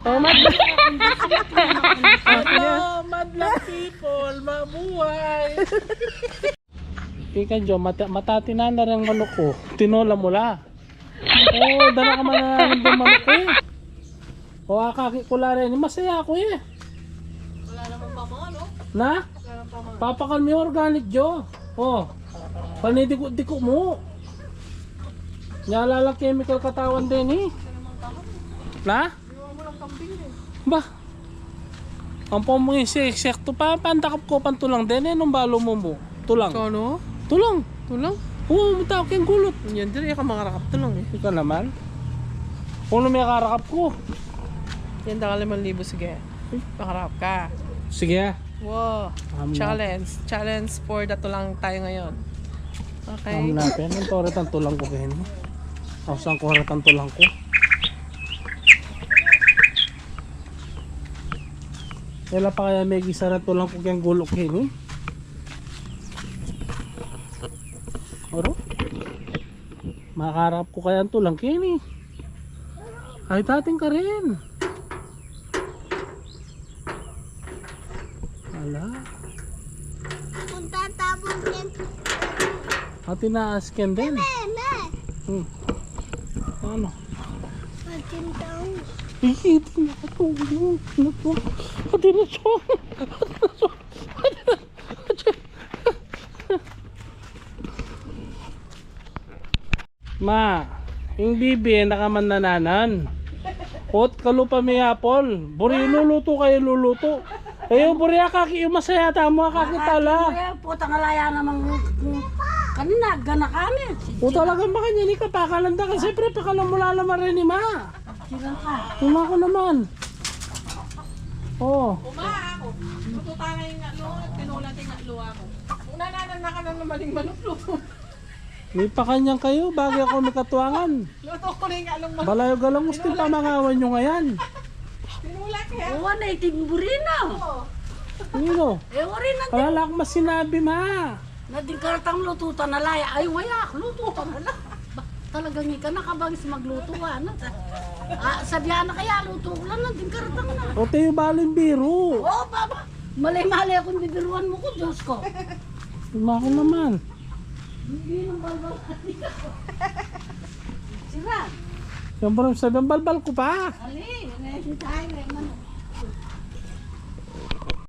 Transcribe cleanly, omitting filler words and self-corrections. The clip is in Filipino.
Oh, madlang. Hello, madlang people, mabuhay. Ika Jo, matatinan na rin manok ko. Tinola mo la. Oh, dala ka man na ng manok ko eh. O akaki ko la rin. Masaya ako eh. Wala naman pa mga, no? Na? Papakan mo organic Jo. Oh. Panidiko-diko mo. Nyala lang chemical katawan din eh. Na? Ba? Ang pamong insekto pa pandakap ko pantulang din eh nung balo mo mo. Tulang. So, ano? Tulang. Tulang? Oo, matawag yung gulot. Yan din, ka makarakap tulang eh. Ika naman. Kung may karakap ko. Yan, 5,000, sige. Makarakap ka. Sige. Wow. Challenge. Challenge for the tulang tayo ngayon. Okay. Alam natin. Ang toret ang tulang ko kayo. Ako saan koret ang tulang ko. Kailan pa kaya may gisara tulang ko kayang gulok kayo. Oro? Makakarap ko kaya ang tulang kayo. Kahit atin ka rin. Wala. Punta tapos yan. Atin na-asken din. Ano? Patin taong. Ito na ito. Ito na ito. Ma, yung bibi nakaman nananan. Ot kalupa may apol. Buri luluto kayo luluto. Kayo buri akaki yung masaya tamo akaki tala. Putang alaya namang kanina gana kami. O talaga makanya ni kapakalanda ka. Siyempre pakalang mula naman rin ni ma. Silang ka. Uma ko naman. Oh. Uma ako. Tututangay nga lo, tinulan ting lo ako. Kung nananan na ka ng maling manok, luto. May pakanyang kayo bagay ako may katuangan. Luto ko rin nga along manok. Balayo galang gusto pamangawan nyo ngayon. Tinula kaya. Uwan na itigburina. Nino? Rin na. Wala akong mas sinabi ma. Nadingkaratang lututan na laya. Ay wayak, lututan na lang. Talagang ika nakabangis magluto ano. Sadya na kaya luto ko lang nadingkaratang na. O tayo baling biro. Oh, baba. Malay-malay akong bibiruan mo ko, Diyos ko. Uma ko naman. Hindi nang balbal. Sira. Siyempre sabi ang balbal ko pa. Ali, tayo, manok.